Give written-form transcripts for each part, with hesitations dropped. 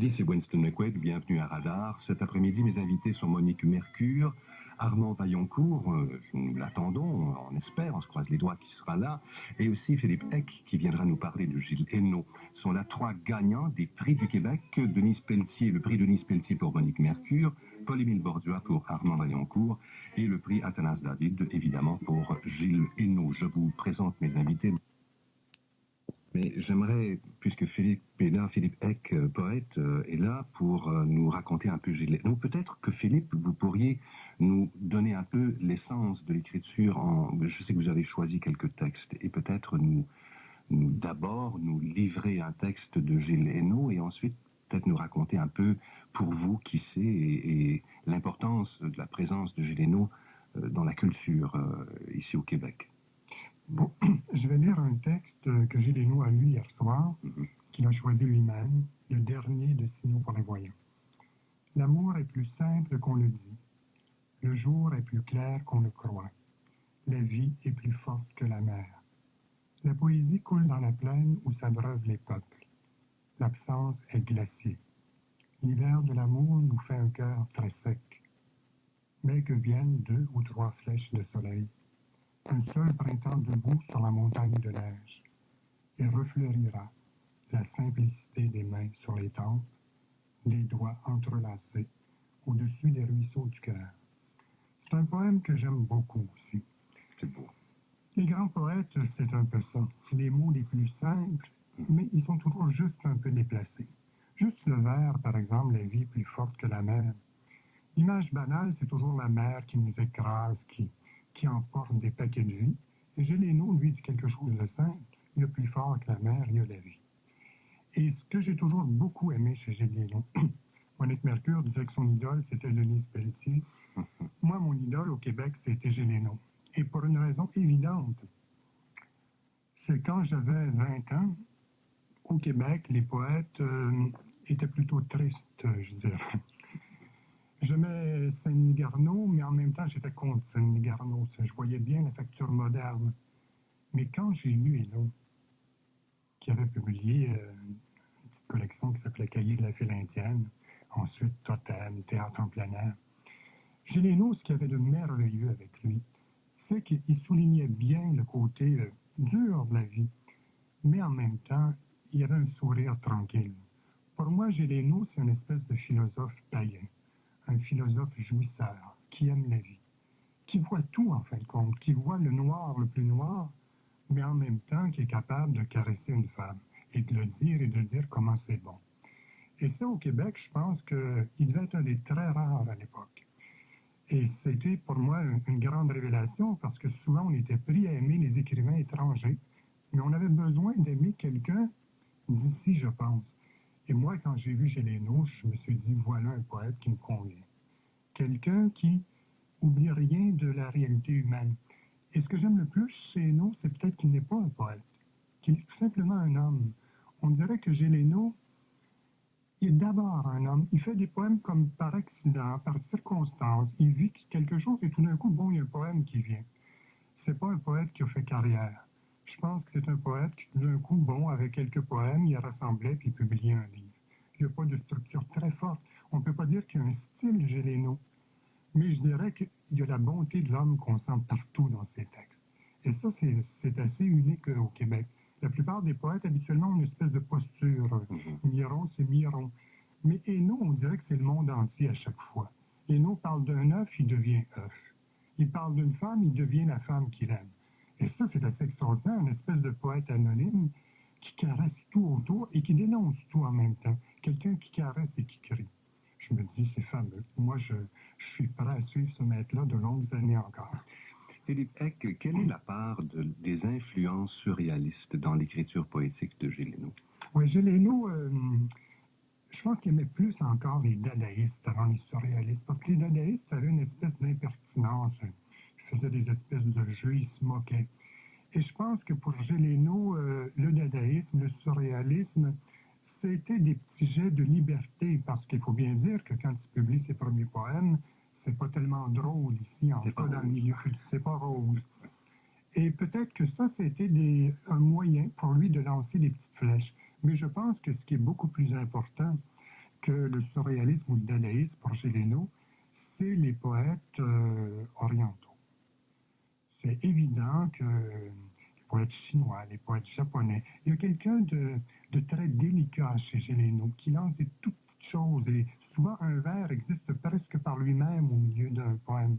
C'est Winston McQuaid, bienvenue à Radar. Cet après-midi, mes invités sont Monique Mercure, Armand Vaillancourt, nous l'attendons, on espère, on se croise les doigts qu'il sera là, et aussi Philippe Eck qui viendra nous parler de Gilles Hainaut. Ce sont là 3 gagnants des prix du Québec, Denise Pelletier, le prix Denise Pelletier pour Monique Mercure, Paul-Émile Bordua pour Armand Vaillancourt, et le prix Athanas David, évidemment, pour Gilles Hainaut. Je vous présente mes invités. Mais j'aimerais, puisque Philippe est là, Philippe Eck, poète, est là pour nous raconter un peu Gilles Hainaut. Peut-être que Philippe, vous pourriez nous donner un peu l'essence de l'écriture. Je sais que vous avez choisi quelques textes, et peut-être d'abord nous livrer un texte de Gilles Hainaut, et ensuite peut-être nous raconter un peu, pour vous, qui c'est, et l'importance de la présence de Gilles Hainaut dans la culture ici au Québec. Bon, je vais lire un texte que Gilles Hainaut a lu hier soir, qu'il a choisi lui-même, le dernier de Signaux pour les voyants. L'amour est plus simple qu'on le dit. Le jour est plus clair qu'on le croit. La vie est plus forte que la mer. La poésie coule dans la plaine où s'abreuvent les peuples. L'absence est glaciée. L'hiver de l'amour nous fait un cœur très sec. Mais que viennent 2 ou 3 flèches de soleil. Un seul printemps debout sur la montagne de neige, et refleurira la simplicité des mains sur les tempes, des doigts entrelacés au-dessus des ruisseaux du cœur. C'est un poème que j'aime beaucoup aussi. C'est beau. Les grands poètes, c'est un peu ça. Les mots les plus simples, mais ils sont toujours juste un peu déplacés. Juste le vers, par exemple, la vie est plus forte que la mer. L'image banale, c'est toujours la mer qui nous écrase, qui emporte des paquets de vie. Et Gilles Hainaut, lui, dit quelque chose de simple. Il y a plus fort que la mer, il y a la vie. Et ce que j'ai toujours beaucoup aimé chez Gilles Hainaut, Monique Mercure disait que son idole, c'était Denise Pelletier. Moi, mon idole au Québec, c'était Gilles Hainaut. Et pour une raison évidente. C'est quand j'avais 20 ans, au Québec, les poètes étaient plutôt tristes, je dirais. J'aimais Saint-Denis Garneau, mais en même temps, j'étais contre Saint-Denis Garneau. Je voyais bien la facture moderne. Mais quand j'ai lu Hainaut, qui avait publié une petite collection qui s'appelait Cahiers de la file indienne, ensuite Totem, Théâtre en plein air, Gilles Hainaut, ce qu'il y avait de merveilleux avec lui, c'est qu'il soulignait bien le côté dur de la vie, mais en même temps, il avait un sourire tranquille. Pour moi, Gilles Hainaut, c'est une espèce de philosophe païen. Un philosophe jouisseur, qui aime la vie, qui voit tout en fin de compte, qui voit le noir le plus noir, mais en même temps qui est capable de caresser une femme, et de le dire et de dire comment c'est bon. Et ça, au Québec, je pense qu'il devait être un des très rares à l'époque. Et c'était pour moi une grande révélation, parce que souvent on était pris à aimer les écrivains étrangers, mais on avait besoin d'aimer quelqu'un d'ici, je pense. Et moi, quand j'ai vu Gilles Hainaut, je me suis dit, voilà un poète qui me convient. Quelqu'un qui oublie rien de la réalité humaine. Et ce que j'aime le plus chez Hainaut, c'est peut-être qu'il n'est pas un poète, qu'il est tout simplement un homme. On dirait que Gilles Hainaut, il est d'abord un homme. Il fait des poèmes comme par accident, par circonstance. Il vit quelque chose et tout d'un coup, bon, il y a un poème qui vient. C'est pas un poète qui a fait carrière. Je pense que c'est un poète qui, d'un coup, bon, avec quelques poèmes, il rassemblait puis il publiait un livre. Il n'y a pas de structure très forte. On ne peut pas dire qu'il y a un style Gilles Hainaut, mais je dirais qu'il y a la bonté de l'homme qu'on sent partout dans ses textes. Et ça, c'est assez unique au Québec. La plupart des poètes, habituellement, ont une espèce de posture. Mi-rond, c'est mi-rond. Mais Hainaut, on dirait que c'est le monde entier à chaque fois. Hainaut parle d'un œuf, il devient œuf. Il parle d'une femme, il devient la femme qu'il aime. Et ça, c'est assez extraordinaire, une espèce de poète anonyme qui caresse tout autour et qui dénonce tout en même temps. Quelqu'un qui caresse et qui crie. Je me dis, c'est fameux. Moi, je suis prêt à suivre ce maître-là de longues années encore. Philippe Eck, quelle est la part des influences surréalistes dans l'écriture poétique de Gilles Hainaut? Oui, Gilles Hainaut, je pense qu'il aimait plus encore les dadaïstes avant les surréalistes, parce que les dadaïstes avaient une espèce d'impertinence. Ils faisaient des espèces de jeux, ils se moquaient. Et je pense que pour Gilles Hainaut, le dadaïsme, le surréalisme, c'était des petits jets de liberté, parce qu'il faut bien dire que quand il publie ses premiers poèmes, c'est pas tellement drôle ici, en tout cas dans le milieu, c'est pas rose. Et peut-être que ça, c'était un moyen pour lui de lancer des petites flèches. Mais je pense que ce qui est beaucoup plus important, que le surréalisme ou le dadaïsme, pour Gélineau, c'est les poètes orientaux. C'est évident que les poètes chinois, les poètes japonais, il y a quelqu'un de très délicat chez Gélineau qui lance des toutes petites choses et souvent un vers existe presque par lui-même au milieu d'un poème.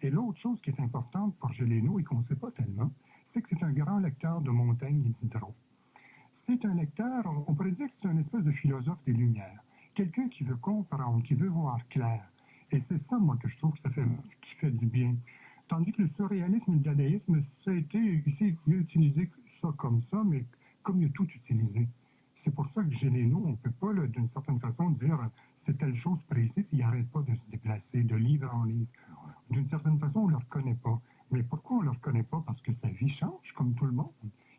Et l'autre chose qui est importante pour Gélineau et qu'on ne sait pas tellement, c'est que c'est un grand lecteur de Montaigne et Diderot. C'est un lecteur, on pourrait dire que c'est un espèce de philosophe des Lumières. Quelqu'un qui veut comprendre, qui veut voir clair. Et c'est ça, moi, que je trouve que qui fait du bien. Tandis que le surréalisme et le dadaïsme, ça a été, il a utilisé ça comme ça, mais comme il a tout utilisé. C'est pour ça que Gélineau, on ne peut pas, d'une certaine façon, dire c'est telle chose précise, il n'arrête pas de se déplacer de livre en livre. D'une certaine façon, on ne le reconnaît pas. Mais pourquoi on ne le reconnaît pas? Parce que sa vie change, comme tout le monde.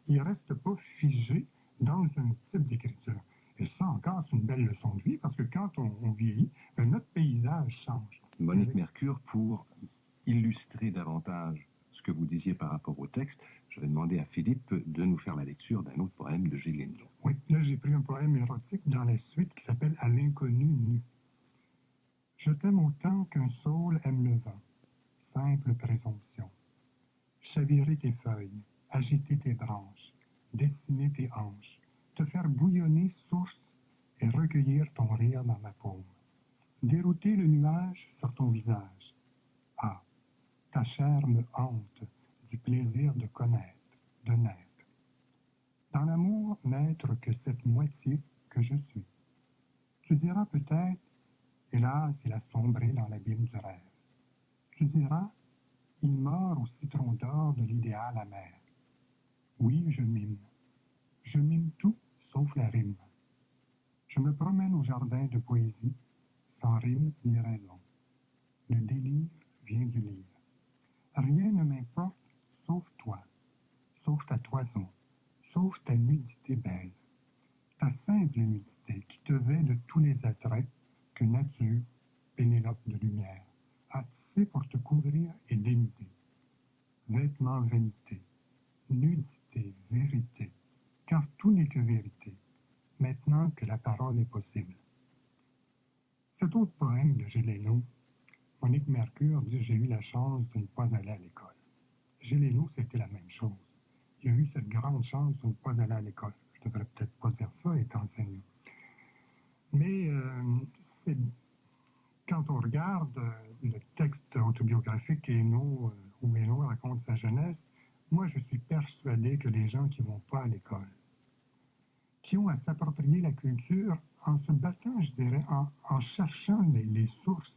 Il ne reste pas figé dans un type d'écriture. Et ça encore, c'est une belle leçon de vie, parce que quand on vieillit, notre paysage change. Monique Mercure, pour illustrer davantage ce que vous disiez par rapport au texte, je vais demander à Philippe de nous faire la lecture d'un autre poème de Gélineau. Oui, là j'ai pris un poème érotique dans la suite qui s'appelle « À l'inconnu nu ». Je t'aime autant qu'un saule aime le vent, simple présomption. Chavirer tes feuilles, agiter tes branches, dessiner tes hanches, te faire bouillonner source et recueillir ton rire dans ma paume. Dérouter le nuage sur ton visage. Ah, ta chair me hante du plaisir de connaître, de naître. Dans l'amour, n'être que cette moitié que je suis. Tu diras peut-être, hélas, il a sombré dans l'abîme du rêve. Tu diras, il mord au citron d'or de l'idéal amer. Oui, je mime. Je mime tout sauf la rime. Je me promène au jardin de poésie, sans rime ni raison. Le délire vient du livre. Rien ne m'importe sauf toi, sauf ta toison, sauf ta nudité belle, ta simple nudité qui te vêt de tous les attraits que nature, Pénélope de lumière, a tissé pour te couvrir et dénuder. Vêtements vanité, nudité, vérité, car tout n'est que vérité, maintenant que la parole est possible. Cet autre poème de Gélineau, Monique Mercure dit « J'ai eu la chance de ne pas aller à l'école ». Gélineau, c'était la même chose. Il a eu cette grande chance de ne pas aller à l'école. Je devrais peut-être pas dire ça, étant enseignant. Mais quand on regarde le texte autobiographique où Hainaut raconte sa jeunesse, moi, je suis persuadé que les gens qui ne vont pas à l'école, qui ont à s'approprier la culture en se battant, je dirais, en cherchant les sources,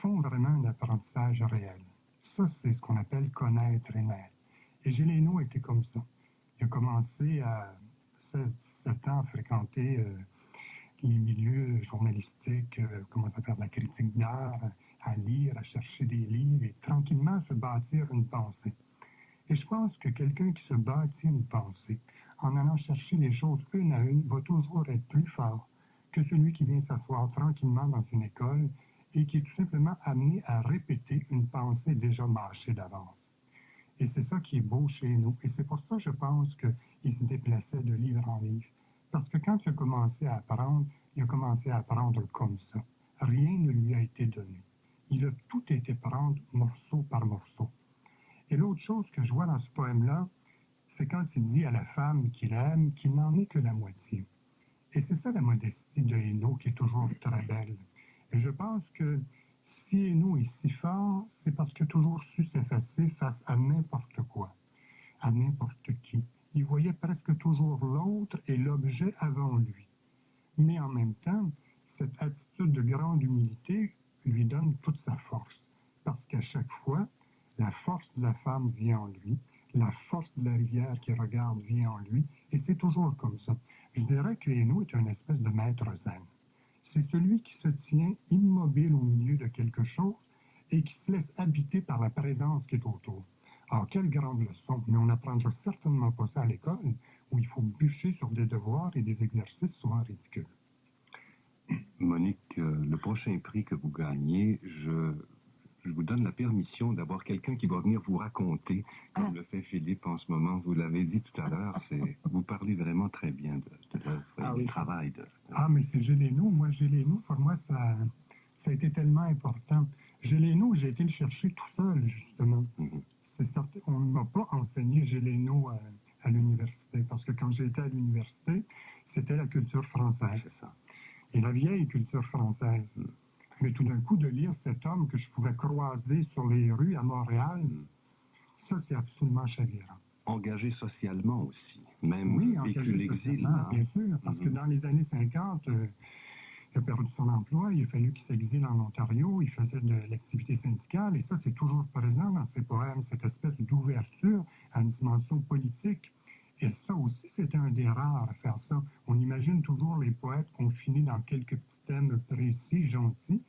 font vraiment un apprentissage réel. Ça, c'est ce qu'on appelle connaître et naître. Et Gélineau était comme ça. Il a commencé à 16-17 ans à fréquenter les milieux journalistiques, commencer à faire de la critique d'art, à lire, à chercher des livres et tranquillement se bâtir une pensée. Et je pense que quelqu'un qui se bâtit une pensée, en allant chercher les choses une à une, va toujours être plus fort que celui qui vient s'asseoir tranquillement dans une école et qui est tout simplement amené à répéter une pensée déjà mâchée d'avance. Et c'est ça qui est beau chez nous. Et c'est pour ça, je pense qu'il se déplaçait de livre en livre. Parce que quand il a commencé à apprendre, il a commencé à apprendre comme ça. Rien ne lui a été donné. Il a tout été prendre morceau par morceau. Et l'autre chose que je vois dans ce poème-là, c'est quand il dit à la femme qu'il aime qu'il n'en est que la moitié. Et c'est ça la modestie de Hainaut qui est toujours très belle. Et je pense que si Hainaut est si fort, c'est parce qu'il a toujours su s'effacer face à n'importe quoi, à n'importe qui. Il voyait presque toujours l'autre et l'objet avant lui. Mais en même temps, cette attitude de grande humilité lui donne toute sa force. Parce qu'à chaque fois, la force de la femme vient en lui, la force de la rivière qui regarde vient en lui, et c'est toujours comme ça. Je dirais que Hainaut est une espèce de maître zen. C'est celui qui se tient immobile au milieu de quelque chose et qui se laisse habiter par la présence qui est autour. Alors, quelle grande leçon, mais on n'apprendra certainement pas ça à l'école, où il faut bûcher sur des devoirs et des exercices souvent ridicules. Monique, le prochain prix que vous gagnez, je Je vous donne la permission d'avoir quelqu'un qui va venir vous raconter, comme le fait Philippe en ce moment. Vous l'avez dit tout à l'heure, vous parlez vraiment très bien de l'œuvre et du travail. Ah, mais c'est Géléno. Moi, Géléno, pour moi, ça a été tellement important. Géléno, j'ai été le chercher tout seul, justement. C'est certain, on ne m'a pas enseigné Géléno à l'université, parce que quand j'étais à l'université, c'était la culture française. C'est ça. Et la vieille culture française. Mais tout d'un coup, de lire cet homme que je pouvais croiser sur les rues à Montréal, ça, c'est absolument chavirant. Engagé socialement aussi, même oui, vécu l'exil. Hein? Bien sûr, parce que dans les années 50, il a perdu son emploi, il a fallu qu'il s'exile en Ontario, il faisait de l'activité syndicale, et ça, c'est toujours présent dans ses poèmes, cette espèce d'ouverture à une dimension politique. Et ça aussi, c'est un des rares à faire ça. On imagine toujours les poètes confinés dans quelques petits thèmes précis, gentils.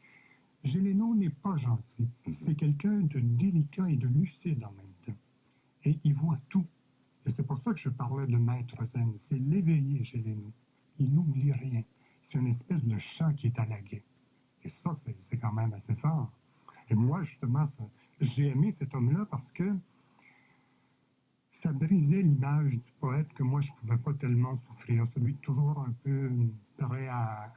Géléno n'est pas gentil. C'est quelqu'un de délicat et de lucide en même temps. Et il voit tout. Et c'est pour ça que je parlais de maître zen. C'est l'éveillé, Géléno. Il n'oublie rien. C'est une espèce de chat qui est à la guet. Et ça, c'est quand même assez fort. Et moi, justement, j'ai aimé cet homme-là parce que ça brisait l'image du poète que moi, je ne pouvais pas tellement souffrir. Celui toujours un peu prêt à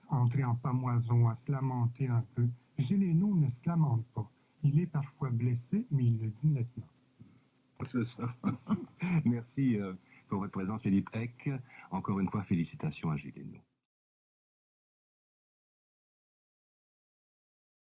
entrer en pamoison, à se lamenter un peu. Géléno ne se lamente pas. Il est parfois blessé, mais il le dit nettement. C'est ça. Merci pour votre présence, Philippe Eck. Encore une fois, félicitations à Géléno.